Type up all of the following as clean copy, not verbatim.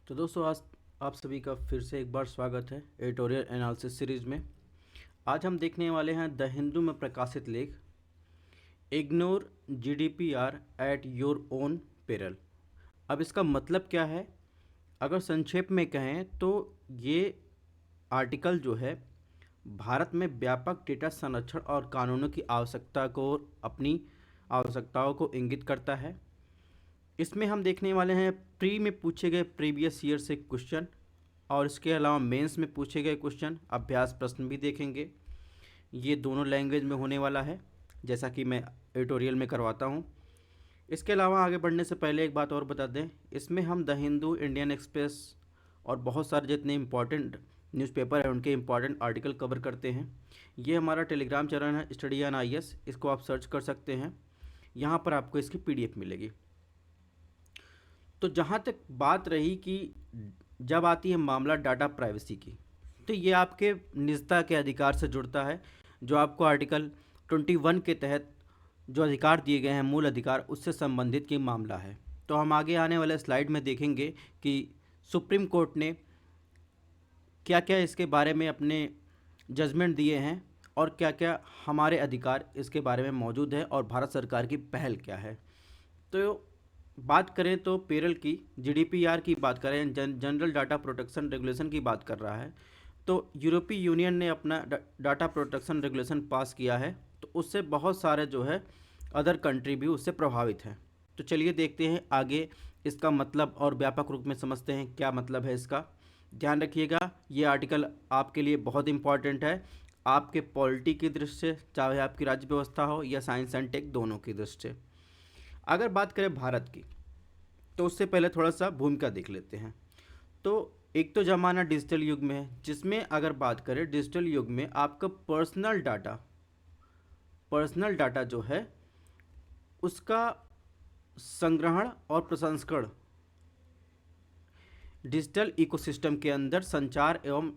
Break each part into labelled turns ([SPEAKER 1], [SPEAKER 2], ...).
[SPEAKER 1] तो दोस्तों आज आप सभी का फिर से एक बार स्वागत है एडिटोरियल एनालिसिस सीरीज में। आज हम देखने वाले हैं द हिंदू में प्रकाशित लेख ignore GDPR at your own पेरल। अब इसका मतलब क्या है? अगर संक्षेप में कहें तो ये आर्टिकल जो है भारत में व्यापक डेटा संरक्षण और कानूनों की आवश्यकता को अपनी आवश्यकताओं को इंगित करता है। इसमें हम देखने वाले हैं प्री में पूछे गए प्रीवियस ईयर से क्वेश्चन और इसके अलावा मेंस में पूछे गए क्वेश्चन अभ्यास प्रश्न भी देखेंगे। ये दोनों लैंग्वेज में होने वाला है जैसा कि मैं एडिटोरियल में करवाता हूँ। इसके अलावा आगे बढ़ने से पहले एक बात और बता दें, इसमें हम द हिंदू, इंडियन एक्सप्रेस और बहुत सारे जितने इंपॉर्टेंट न्यूज़पेपर हैं उनके इंपॉर्टेंट आर्टिकल कवर करते हैं। ये हमारा टेलीग्राम चैनल है स्टडी ऑन आईएएस, इसको आप सर्च कर सकते हैं। यहाँ पर आपको इसकी पीडीएफ मिलेगी। तो जहाँ तक बात रही कि जब आती है मामला डाटा प्राइवेसी की, तो ये आपके निजता के अधिकार से जुड़ता है, जो आपको आर्टिकल 21 के तहत जो अधिकार दिए गए हैं, मूल अधिकार, उससे संबंधित की मामला है। तो हम आगे आने वाले स्लाइड में देखेंगे कि सुप्रीम कोर्ट ने क्या क्या इसके बारे में अपने जजमेंट दिए हैं और क्या क्या हमारे अधिकार इसके बारे में मौजूद है और भारत सरकार की पहल क्या है। तो बात करें तो पेरल की, जीडीपीआर की बात करें, जनरल डाटा प्रोटेक्शन रेगुलेशन की बात कर रहा है, तो यूरोपीय यूनियन ने अपना डाटा प्रोटेक्शन रेगुलेशन पास किया है। तो उससे बहुत सारे जो है अदर कंट्री भी उससे प्रभावित हैं। तो चलिए देखते हैं आगे इसका मतलब और व्यापक रूप में समझते हैं क्या मतलब है इसका। ध्यान रखिएगा, ये आर्टिकल आपके लिए बहुत इंपॉर्टेंट है, आपके पॉलिटी की दृष्टि से, चाहे आपकी राज्य व्यवस्था हो या साइंस एंड टेक, दोनों की दृष्टि से। अगर बात करें भारत की, तो उससे पहले थोड़ा सा भूमिका देख लेते हैं। तो एक तो ज़माना डिजिटल युग में है, जिसमें अगर बात करें डिजिटल युग में आपका पर्सनल डाटा जो है उसका संग्रहण और प्रसंस्करण डिजिटल इकोसिस्टम के अंदर संचार एवं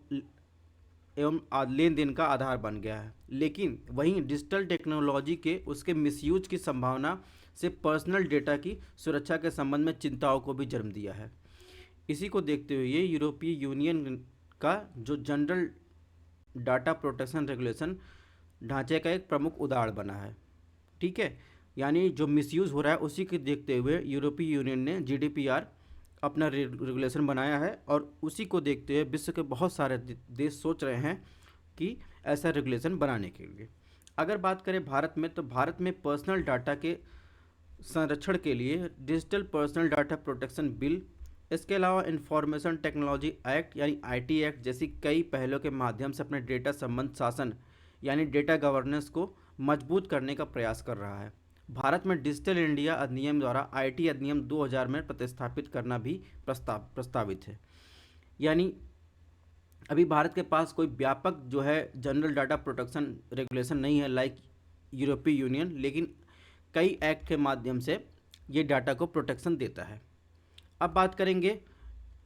[SPEAKER 1] लेन देन का आधार बन गया है। लेकिन वहीं डिजिटल टेक्नोलॉजी के उसके मिसयूज की संभावना से पर्सनल डेटा की सुरक्षा के संबंध में चिंताओं को भी जन्म दिया है। इसी को देखते हुए ये यूरोपीय यूनियन का जो जनरल डाटा प्रोटेक्शन रेगुलेशन ढांचे का एक प्रमुख उदाहरण बना है। ठीक है, यानी जो मिसयूज़ हो रहा है उसी को देखते हुए यूरोपीय यूनियन ने जीडीपीआर अपना रेगुलेशन बनाया है और उसी को देखते हुए विश्व के बहुत सारे देश सोच रहे हैं कि ऐसा रेगुलेशन बनाने के लिए। अगर बात करें भारत में, तो भारत में पर्सनल डाटा के संरक्षण के लिए digital personal data protection bill, इसके अलावा इंफॉर्मेशन टेक्नोलॉजी एक्ट यानी आईटी एक्ट जैसी कई पहलों के माध्यम से अपने डेटा संबंध शासन यानी डेटा गवर्नेंस को मजबूत करने का प्रयास कर रहा है। भारत में डिजिटल इंडिया अधिनियम द्वारा आईटी अधिनियम 2000 में प्रतिस्थापित करना भी प्रस्तावित है। यानी अभी भारत के पास कोई व्यापक जो है जनरल डाटा प्रोटेक्शन रेगुलेशन नहीं है लाइक यूरोपीय यूनियन, लेकिन कई एक्ट के माध्यम से ये डाटा को प्रोटेक्शन देता है। अब बात करेंगे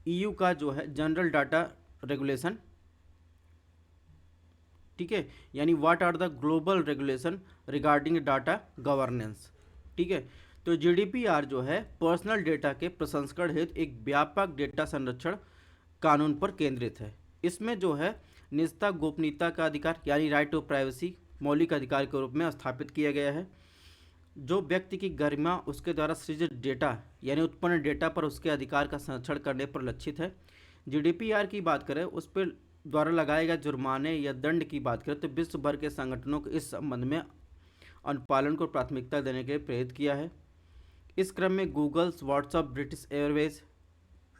[SPEAKER 1] ईयू का जो है जनरल डाटा रेगुलेशन। ठीक है, यानी what are the global regulation regarding data governance. ठीक है, तो जीडीपीआर जो है पर्सनल डेटा के प्रसंस्करण हेतु एक व्यापक डेटा संरक्षण कानून पर केंद्रित है। इसमें जो है निजता गोपनीयता का अधिकार यानी राइट टू प्राइवेसी मौलिक अधिकार के रूप में स्थापित किया गया है। जो व्यक्ति की गरिमा उसके द्वारा सृजित डेटा यानी उत्पन्न डेटा पर उसके अधिकार का संरक्षण करने पर लक्षित है। जीडीपीआर की बात करें, उस पर द्वारा लगाए गए जुर्माने या दंड की बात करें तो विश्व भर के संगठनों को इस संबंध में अनुपालन को प्राथमिकता देने के लिए प्रेरित किया है। इस क्रम में Googles, WhatsApp, British Airways,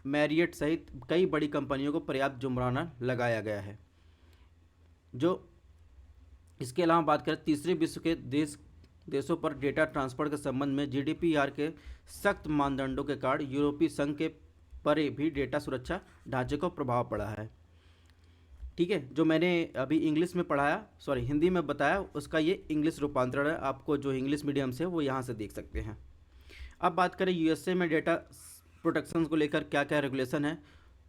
[SPEAKER 1] Marriott सहित कई बड़ी कंपनियों को पर्याप्त जुर्माना लगाया गया है। जो इसके अलावा बात करें तीसरे विश्व के देशों पर डेटा ट्रांसफर के संबंध में जीडीपीआर के सख्त मानदंडों के कारण यूरोपीय संघ के परे भी डेटा सुरक्षा ढांचे को प्रभाव पड़ा है। ठीक है, जो मैंने अभी इंग्लिश में पढ़ाया, सॉरी हिंदी में बताया, उसका ये इंग्लिश रूपांतरण है। आपको जो इंग्लिश मीडियम से वो यहाँ से देख सकते हैं। अब बात करें यूएसए में डेटा प्रोटेक्शन को लेकर क्या क्या रेगुलेशन है,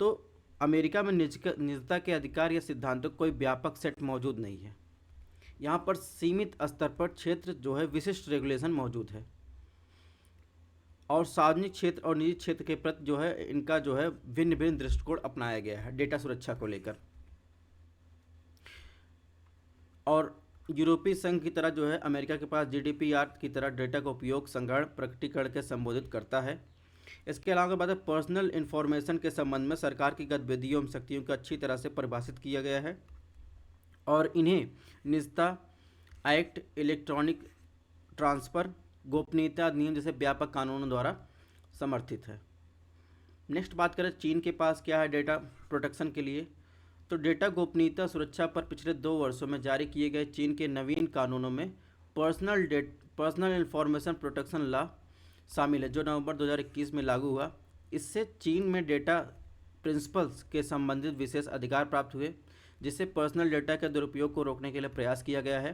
[SPEAKER 1] तो अमेरिका में निजता के अधिकार या सिद्धांतों कोई व्यापक सेट मौजूद नहीं है। यहाँ पर सीमित स्तर पर क्षेत्र जो है विशिष्ट रेगुलेशन मौजूद है। और सार्वजनिक क्षेत्र और निजी क्षेत्र के प्रति जो है इनका जो है भिन्न भिन्न दृष्टिकोण अपनाया गया है डेटा सुरक्षा को लेकर। और यूरोपीय संघ की तरह जो है अमेरिका के पास जीडीपीआर की तरह डेटा का उपयोग संग्रहण प्रकटीकरण के संबोधित करता है। इसके अलावा बात है पर्सनल इन्फॉर्मेशन के संबंध में सरकार की गतिविधियों एवं शक्तियों को अच्छी तरह से परिभाषित किया गया है और इन्हें निजता एक्ट, इलेक्ट्रॉनिक ट्रांसफ़र, गोपनीयता नियम जैसे व्यापक कानूनों द्वारा समर्थित है। नेक्स्ट बात करें चीन के पास क्या है डेटा प्रोटेक्शन के लिए, तो डेटा गोपनीयता सुरक्षा पर पिछले 2 वर्षों में जारी किए गए चीन के नवीन कानूनों में पर्सनल इन्फॉर्मेशन प्रोटेक्शन लॉ शामिल है जो नवंबर 2021 में लागू हुआ। इससे चीन में डेटा प्रिंसिपल्स के संबंधित विशेष अधिकार प्राप्त हुए जिससे पर्सनल डेटा के दुरुपयोग को रोकने के लिए प्रयास किया गया है।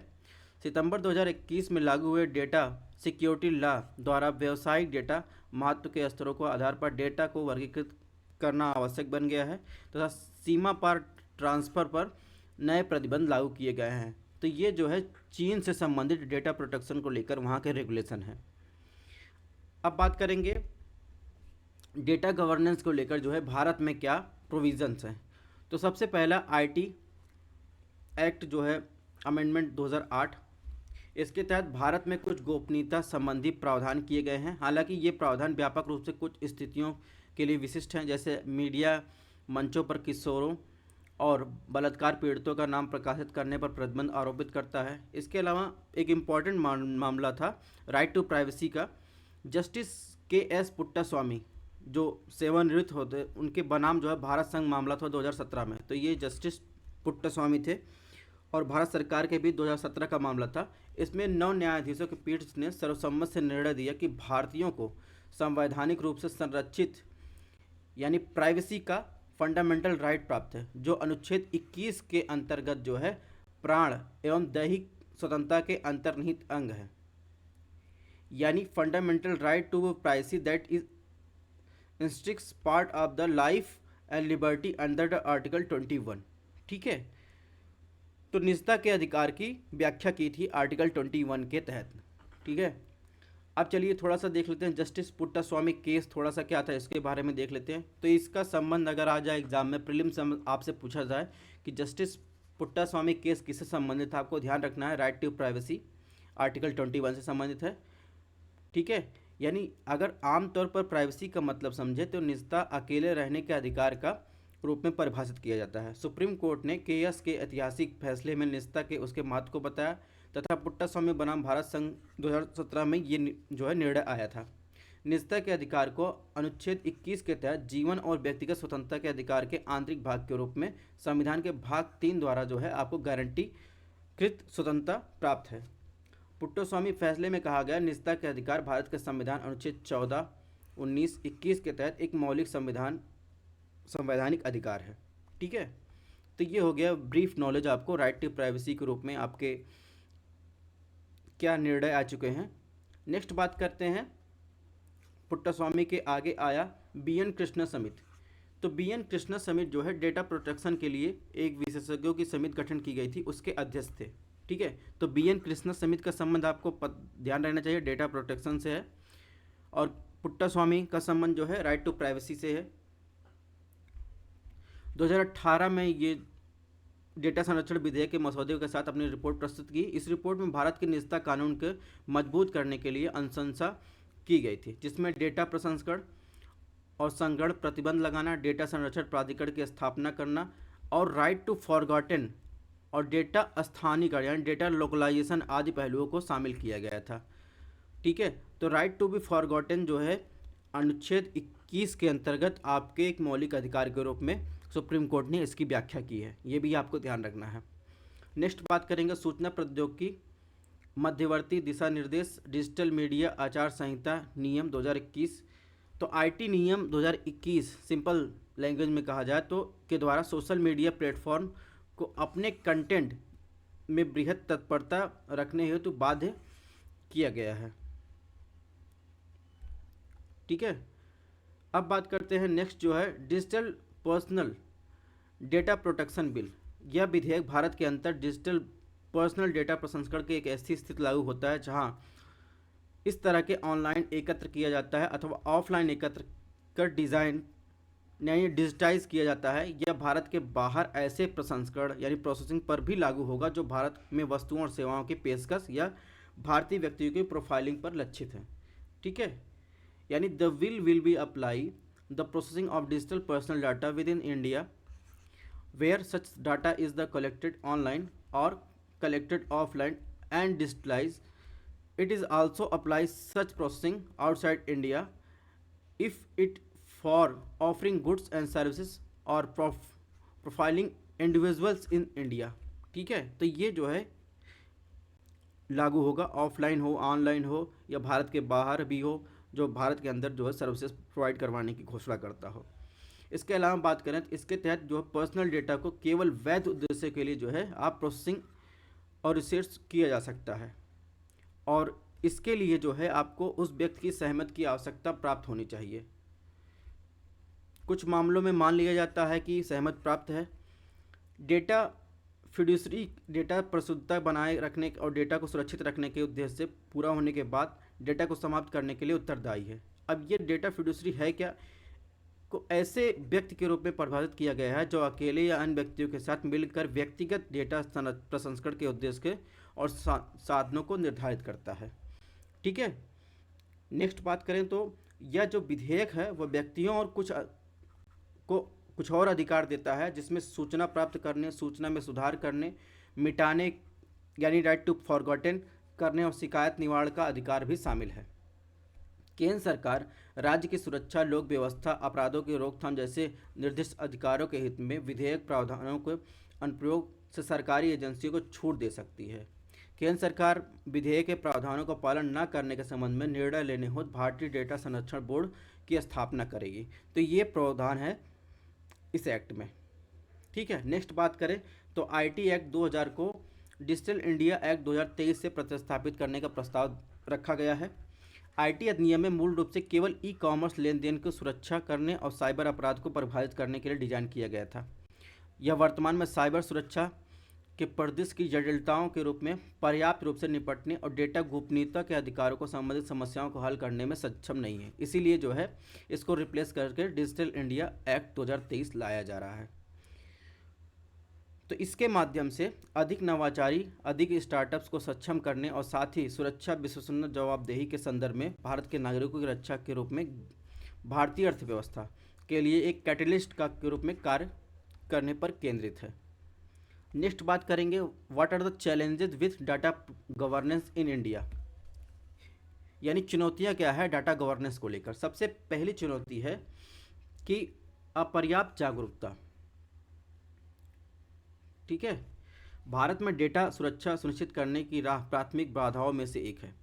[SPEAKER 1] सितंबर 2021 में लागू हुए डेटा सिक्योरिटी लॉ द्वारा व्यावसायिक डेटा महत्व के स्तरों को आधार पर डेटा को वर्गीकृत करना आवश्यक बन गया है तथा सीमा पार ट्रांसफ़र पर नए प्रतिबंध लागू किए गए हैं। तो ये जो है चीन से संबंधित डेटा प्रोटेक्शन को लेकर वहाँ के रेगुलेशन है। अब बात करेंगे डेटा गवर्नेंस को लेकर जो है भारत में क्या प्रोविजंस हैं। तो सबसे पहला आईटी एक्ट जो है अमेंडमेंट 2008, इसके तहत भारत में कुछ गोपनीयता संबंधी प्रावधान किए गए हैं। हालांकि ये प्रावधान व्यापक रूप से कुछ स्थितियों के लिए विशिष्ट हैं जैसे मीडिया मंचों पर किशोरों और बलात्कार पीड़ितों का नाम प्रकाशित करने पर प्रतिबंध आरोपित करता है। इसके अलावा एक इम्पॉर्टेंट मामला था राइट टू प्राइवेसी का। जस्टिस के.एस. पुट्टास्वामी जो सेवानिवृत्त होते उनके बनाम जो है भारत संघ मामला था 2017 में। तो ये जस्टिस पुट्टास्वामी थे और भारत सरकार के भी 2017 का मामला था। इसमें 9 न्यायाधीशों की पीठ ने सर्वसम्मत से निर्णय दिया कि भारतीयों को संवैधानिक रूप से संरक्षित यानी प्राइवेसी का फंडामेंटल राइट प्राप्त है जो अनुच्छेद 21 के अंतर्गत जो है प्राण एवं दैहिक स्वतंत्रता के अंतर्निहित अंग है, यानी fundamental right to privacy that is instrincs part of the life and liberty under the article 21। ठीक है, तो निजता के अधिकार की व्याख्या की थी आर्टिकल 21 के तहत। ठीक है, अब चलिए थोड़ा सा देख लेते हैं जस्टिस पुट्टास्वामी केस थोड़ा सा क्या था इसके बारे में देख लेते हैं। तो इसका संबंध अगर आ जाए एग्जाम में प्रीलिम्स आपसे पूछा जाए कि जस्टिस पुट्टास्वामी केस किससे संबंधित था, आपको ध्यान रखना है राइट टू प्राइवेसी आर्टिकल 21 से संबंधित है। ठीक है, यानी अगर आमतौर पर प्राइवेसी का मतलब समझे तो निजता अकेले रहने के अधिकार का रूप में परिभाषित किया जाता है। सुप्रीम कोर्ट ने केएस के ऐतिहासिक फैसले में निजता के उसके महत्व को बताया तथा पुट्टास्वामी बनाम भारत संघ 2017 में ये जो है निर्णय आया था। निजता के अधिकार को अनुच्छेद 21 के तहत जीवन और व्यक्तिगत स्वतंत्रता के अधिकार के आंतरिक भाग के रूप में संविधान के भाग 3 द्वारा जो है आपको गारंटी कृत स्वतंत्रता प्राप्त है। पुट्टास्वामी फैसले में कहा गया निजता के अधिकार भारत के संविधान अनुच्छेद 14, 19, 21 के तहत एक मौलिक संवैधानिक अधिकार है। ठीक है, तो ये हो गया ब्रीफ नॉलेज आपको राइट टू प्राइवेसी के रूप में आपके क्या निर्णय आ चुके हैं। नेक्स्ट बात करते हैं पुट्टास्वामी के आगे आया बी.एन. कृष्णा समिति। तो बी.एन. कृष्णा समिति जो है डेटा प्रोटेक्शन के लिए एक विशेषज्ञों की समिति गठन की गई थी, उसके अध्यक्ष थे। ठीक है, तो बी.एन. कृष्णा समिति का संबंध आपको ध्यान रहना चाहिए डेटा प्रोटेक्शन से है और पुट्टास्वामी का संबंध जो है राइट टू प्राइवेसी से है। 2018 में ये डेटा संरक्षण विधेयक के मसौदे के साथ अपनी रिपोर्ट प्रस्तुत की। इस रिपोर्ट में भारत के निजता कानून को मजबूत करने के लिए अनुशंसा की गई थी जिसमें डेटा प्रसंस्करण और संग्रहण प्रतिबंध लगाना, डेटा संरक्षण प्राधिकरण की स्थापना करना और राइट टू फॉरगॉटन और डेटा स्थानीयकरण यानी डेटा लोकलाइजेशन आदि पहलुओं को शामिल किया गया था। ठीक है, तो राइट टू बी फॉरगॉटन जो है अनुच्छेद 21 के अंतर्गत आपके एक मौलिक अधिकार के रूप में सुप्रीम कोर्ट ने इसकी व्याख्या की है, ये भी आपको ध्यान रखना है। नेक्स्ट बात करेंगे सूचना प्रौद्योगिकी मध्यवर्ती दिशा निर्देश डिजिटल मीडिया आचार संहिता नियम 2021। तो आईटी नियम 2021 सिंपल लैंग्वेज में कहा जाए तो के द्वारा सोशल मीडिया प्लेटफॉर्म को अपने कंटेंट में बृहद तत्परता रखने हेतु बाध्य किया गया है। ठीक है, अब बात करते हैं नेक्स्ट जो है digital personal data protection bill. यह विधेयक भारत के अंतर डिजिटल पर्सनल डेटा प्रसंस्करण की एक ऐसी स्थिति लागू होता है जहां इस तरह के ऑनलाइन एकत्र किया जाता है अथवा ऑफलाइन एकत्र कर डिज़ाइन यानी डिजिटाइज किया जाता है। यह भारत के बाहर ऐसे प्रसंस्करण यानी प्रोसेसिंग पर भी लागू होगा जो भारत में वस्तुओं और सेवाओं की पेशकश या भारतीय व्यक्तियों की प्रोफाइलिंग पर लक्षित है। ठीक है, यानी the will be apply the processing of digital personal data with in India where such data is the collected online or collected offline and digitalized. It is also applies such processing outside India if it for offering goods and services or profiling individuals in India. ठीक है, तो ये जो है लागू होगा, offline हो online हो या भारत के बाहर भी हो, जो भारत के अंदर जो है सर्विसेज प्रोवाइड करवाने की घोषणा करता हो। इसके अलावा बात करें तो इसके तहत जो है पर्सनल डेटा को केवल वैध उद्देश्य के लिए जो है आप प्रोसेसिंग और रिसर्च किया जा सकता है, और इसके लिए जो है आपको उस व्यक्ति की सहमति की आवश्यकता प्राप्त होनी चाहिए। कुछ मामलों में मान लिया जाता है कि सहमति प्राप्त है। डेटा फिड्यूसरी डेटा परिशुद्धता बनाए रखने और डेटा को सुरक्षित रखने के उद्देश्य से पूरा होने के बाद डेटा को समाप्त करने के लिए उत्तरदायी है। अब ये डेटा फिड्यूसरी है क्या, को ऐसे व्यक्ति के रूप में परिभाषित किया गया है जो अकेले या अन्य व्यक्तियों के साथ मिलकर व्यक्तिगत डेटा प्रसंस्करण के उद्देश्य के और साधनों को निर्धारित करता है। ठीक है, नेक्स्ट बात करें तो यह जो विधेयक है वह व्यक्तियों और कुछ और अधिकार देता है, जिसमें सूचना प्राप्त करने, सूचना में सुधार करने, मिटाने यानी राइट टू फॉरगॉटन करने और शिकायत निवारण का अधिकार भी शामिल है। केंद्र सरकार राज्य की सुरक्षा, लोक व्यवस्था, अपराधों की रोकथाम जैसे निर्दिष्ट अधिकारों के हित में विधेयक प्रावधानों के अनुप्रयोग से सरकारी एजेंसियों को छूट दे सकती है। केंद्र सरकार विधेयक के प्रावधानों का पालन न करने के संबंध में निर्णय लेने हेतु भारतीय डेटा संरक्षण बोर्ड की स्थापना करेगी। तो ये प्रावधान है इस एक्ट में। ठीक है, नेक्स्ट बात करें तो आईटी एक्ट 2000 को डिजिटल इंडिया एक्ट 2023 से प्रतिस्थापित करने का प्रस्ताव रखा गया है। आईटी अधिनियम में मूल रूप से केवल ई कॉमर्स लेन देन की सुरक्षा करने और साइबर अपराध को परिभाषित करने के लिए डिजाइन किया गया था। यह वर्तमान में साइबर सुरक्षा के परिदृश्य की जटिलताओं के रूप में पर्याप्त रूप से निपटने और डेटा गोपनीयता के अधिकारों को संबंधित समस्याओं को हल करने में सक्षम नहीं है। इसीलिए जो है इसको रिप्लेस करके डिजिटल इंडिया एक्ट 2023 लाया जा रहा है। तो इसके माध्यम से अधिक नवाचारी, अधिक स्टार्टअप्स को सक्षम करने और साथ ही सुरक्षा, विश्वसनीय, जवाबदेही के संदर्भ में भारत के नागरिकों की रक्षा के रूप में भारतीय अर्थव्यवस्था के लिए एक कैटलिस्ट का के रूप में कार्य करने पर केंद्रित है। नेक्स्ट बात करेंगे what are the challenges with data governance in India, यानी चुनौतियां क्या है डाटा गवर्नेंस को लेकर। सबसे पहली चुनौती है कि अपर्याप्त जागरूकता। ठीक है, भारत में डेटा सुरक्षा सुनिश्चित करने की राह प्राथमिक बाधाओं में से एक है।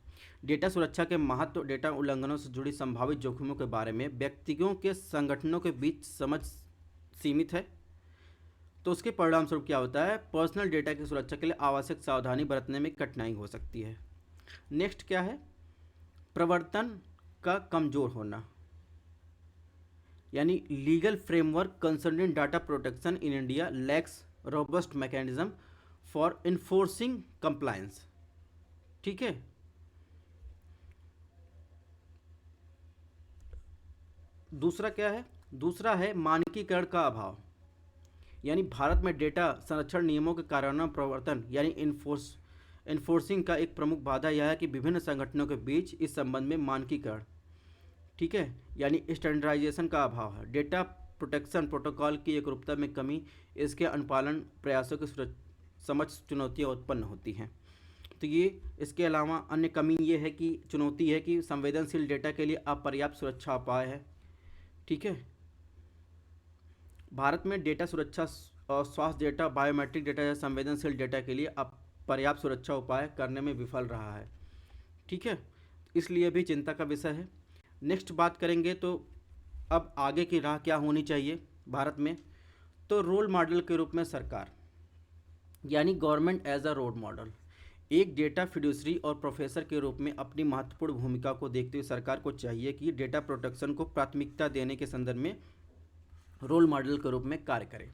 [SPEAKER 1] डेटा सुरक्षा के महत्व, डेटा उल्लंघनों से जुड़ी संभावित जोखिमों के बारे में व्यक्तियों के संगठनों के बीच समझ सीमित है। तो उसके परिणाम स्वरूप क्या होता है, पर्सनल डेटा की सुरक्षा के लिए आवश्यक सावधानी बरतने में कठिनाई हो सकती है। नेक्स्ट क्या है, प्रवर्तन का कमजोर होना, यानी legal framework concerning data protection in India lakhs robust mechanism for enforcing compliance. ठीक है, दूसरा क्या है, दूसरा है मानकीकरण का अभाव, यानी भारत में डेटा संरक्षण नियमों के कार्यान्वयन, प्रवर्तन यानी इन्फोर्सिंग का एक प्रमुख बाधा यह है कि विभिन्न संगठनों के बीच इस संबंध में मानकीकरण, ठीक है, यानी स्टैंडर्डाइजेशन का अभाव है। डेटा प्रोटेक्शन प्रोटोकॉल की एकरूपता में कमी, इसके अनुपालन प्रयासों की समझ चुनौतियाँ उत्पन्न होती हैं। तो ये इसके अलावा अन्य कमी ये है कि चुनौती है कि संवेदनशील डेटा के लिए अपर्याप्त सुरक्षा उपाय है। ठीक है, भारत में डेटा सुरक्षा और स्वास्थ्य डेटा, बायोमेट्रिक डेटा या संवेदनशील डेटा के लिए पर्याप्त सुरक्षा उपाय करने में विफल रहा है। ठीक है, इसलिए भी चिंता का विषय है। नेक्स्ट बात करेंगे तो अब आगे की राह क्या होनी चाहिए भारत में, तो रोल मॉडल के रूप में सरकार, यानी government as a role model, एक डेटा फिड्यूसरी और प्रोफेसर के रूप में अपनी महत्वपूर्ण भूमिका को देखते हुए सरकार को चाहिए कि डेटा प्रोटेक्शन को प्राथमिकता देने के संदर्भ में रोल मॉडल के रूप में कार्य करें।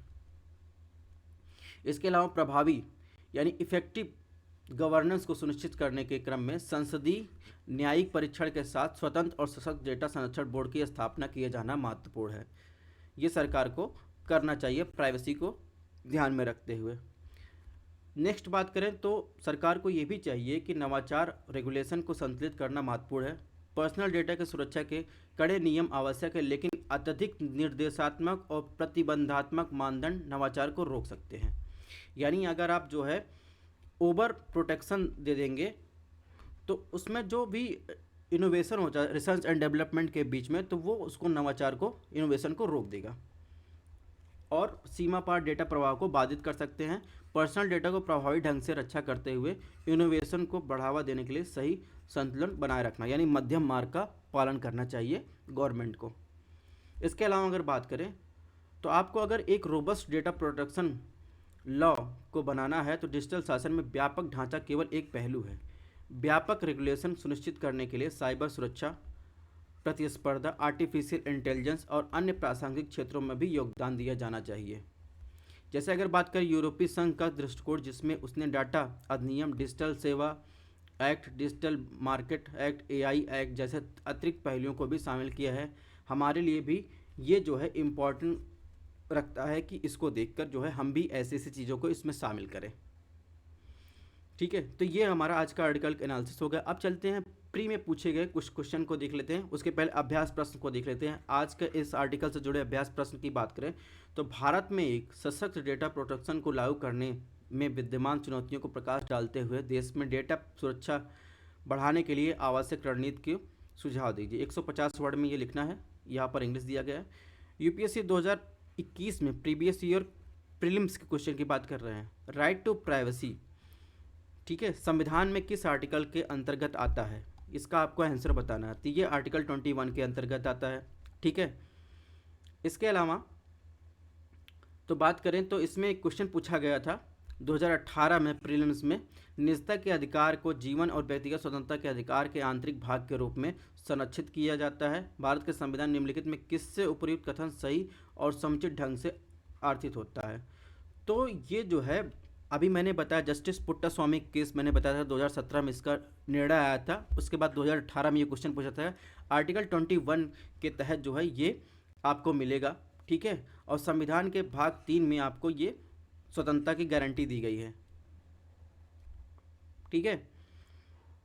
[SPEAKER 1] इसके अलावा प्रभावी यानी इफेक्टिव गवर्नेंस को सुनिश्चित करने के क्रम में संसदीय न्यायिक परीक्षण के साथ स्वतंत्र और सशक्त डेटा संरक्षण बोर्ड की स्थापना किए जाना महत्वपूर्ण है। ये सरकार को करना चाहिए प्राइवेसी को ध्यान में रखते हुए। नेक्स्ट बात करें तो सरकार को ये भी चाहिए कि नवाचार रेगुलेशन को संतुलित करना महत्वपूर्ण है। पर्सनल डेटा की सुरक्षा के कड़े नियम आवश्यक है, लेकिन अत्यधिक निर्देशात्मक और प्रतिबंधात्मक मानदंड नवाचार को रोक सकते हैं। यानी अगर आप जो है ओवर प्रोटेक्शन दे देंगे तो उसमें जो भी इनोवेशन हो जाए रिसर्च एंड डेवलपमेंट के बीच में, तो वो उसको नवाचार को इनोवेशन को रोक देगा और सीमा पार डेटा प्रवाह को बाधित कर सकते हैं। पर्सनल डेटा को प्रभावी ढंग से रक्षा करते हुए इनोवेशन को बढ़ावा देने के लिए सही संतुलन बनाए रखना, यानी मध्यम मार्ग का पालन करना चाहिए गवर्नमेंट को। इसके अलावा अगर बात करें तो आपको अगर एक रोबस्ट डेटा प्रोटेक्शन लॉ को बनाना है तो डिजिटल शासन में व्यापक ढांचा केवल एक पहलू है। व्यापक रेगुलेशन सुनिश्चित करने के लिए साइबर सुरक्षा, प्रतिस्पर्धा, आर्टिफिशियल इंटेलिजेंस और अन्य प्रासंगिक क्षेत्रों में भी योगदान दिया जाना चाहिए। जैसे अगर बात करें यूरोपीय संघ का दृष्टिकोण, जिसमें उसने डाटा अधिनियम, डिजिटल सेवा act, digital market act, AI act जैसे अतिरिक्त पहलुओं को भी शामिल किया है। हमारे लिए भी ये जो है इम्पॉर्टेंट रखता है कि इसको देखकर जो है हम भी ऐसी ऐसी चीज़ों को इसमें शामिल करें। ठीक है, तो ये हमारा आज का आर्टिकल एनालिसिस हो गया। अब चलते हैं प्री में पूछे गए कुछ क्वेश्चन को देख लेते हैं। उसके पहले अभ्यास प्रश्न को देख लेते हैं। आज के इस आर्टिकल से जुड़े अभ्यास प्रश्न की बात करें तो भारत में एक सशक्त डेटा प्रोटेक्शन को लागू करने में विद्यमान चुनौतियों को प्रकाश डालते हुए देश में डेटा सुरक्षा बढ़ाने के लिए आवश्यक रणनीति के सुझाव दीजिए। 150 वर्ड में ये लिखना है, यहाँ पर इंग्लिश दिया गया है। यूपीएससी 2021 में प्रीवियस ईयर प्रीलिम्स के क्वेश्चन की बात कर रहे हैं। राइट टू प्राइवेसी, ठीक है, संविधान में किस आर्टिकल के अंतर्गत आता है, इसका आपको आंसर बताना है। तो ये आर्टिकल 21 के अंतर्गत आता है। ठीक है, इसके अलावा तो बात करें तो इसमें एक क्वेश्चन पूछा गया था 2018 में प्रीलिम्स में, निजता के अधिकार को जीवन और व्यक्तिगत स्वतंत्रता के अधिकार के आंतरिक भाग के रूप में संरक्षित किया जाता है। भारत के संविधान निम्नलिखित में किससे उपयुक्त कथन सही और समुचित ढंग से आर्थित होता है। तो ये जो है अभी मैंने बताया जस्टिस पुट्टास्वामी केस मैंने बताया था 2017 में इसका निर्णय आया था। उसके बाद 2018 में ये क्वेश्चन पूछा था। आर्टिकल 21 के तहत जो है ये आपको मिलेगा। ठीक है, और संविधान के भाग 3 में आपको ये स्वतंत्रता की गारंटी दी गई है। ठीक है,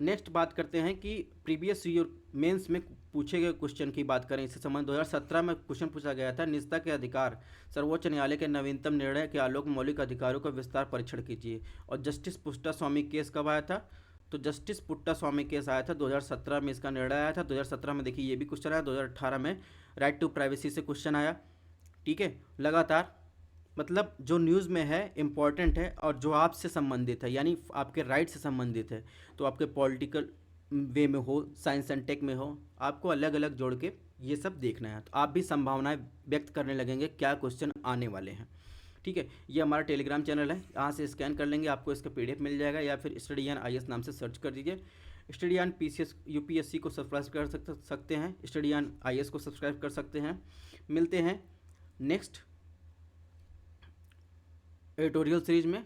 [SPEAKER 1] नेक्स्ट बात करते हैं कि प्रीवियस ईयर मेंस में पूछे गए क्वेश्चन की बात करें। इससे संबंध 2017 में क्वेश्चन पूछा गया था, निजता के अधिकार सर्वोच्च न्यायालय के नवीनतम निर्णय के आलोक में मौलिक अधिकारों का विस्तार परीक्षण कीजिए। और जस्टिस पुट्टास्वामी केस कब आया था, तो जस्टिस पुट्टास्वामी केस आया था 2017 में, इसका निर्णय आया था 2017 में। देखिए ये भी क्वेश्चन आया 2018 में, राइट टू प्राइवेसी से क्वेश्चन आया। ठीक है, लगातार मतलब जो न्यूज़ में है इम्पॉर्टेंट है और जो आपसे संबंधित है, यानी आपके राइट से संबंधित है। तो आपके पॉलिटिकल वे में हो, साइंस एंड टेक में हो, आपको अलग अलग जोड़ के ये सब देखना है। तो आप भी संभावनाएं व्यक्त करने लगेंगे क्या क्वेश्चन आने वाले हैं। ठीक है, ये हमारा टेलीग्राम चैनल है, यहाँ से स्कैन कर लेंगे, आपको इसका PDF मिल जाएगा, या फिर स्टडीयान IAS नाम से सर्च कर दीजिए। स्टडीयान PCS UPSC को सब्सक्राइब कर सकते हैं, स्टडीयान IAS को सब्सक्राइब कर सकते हैं। मिलते हैं नेक्स्ट एडिटोरियल सीरीज में।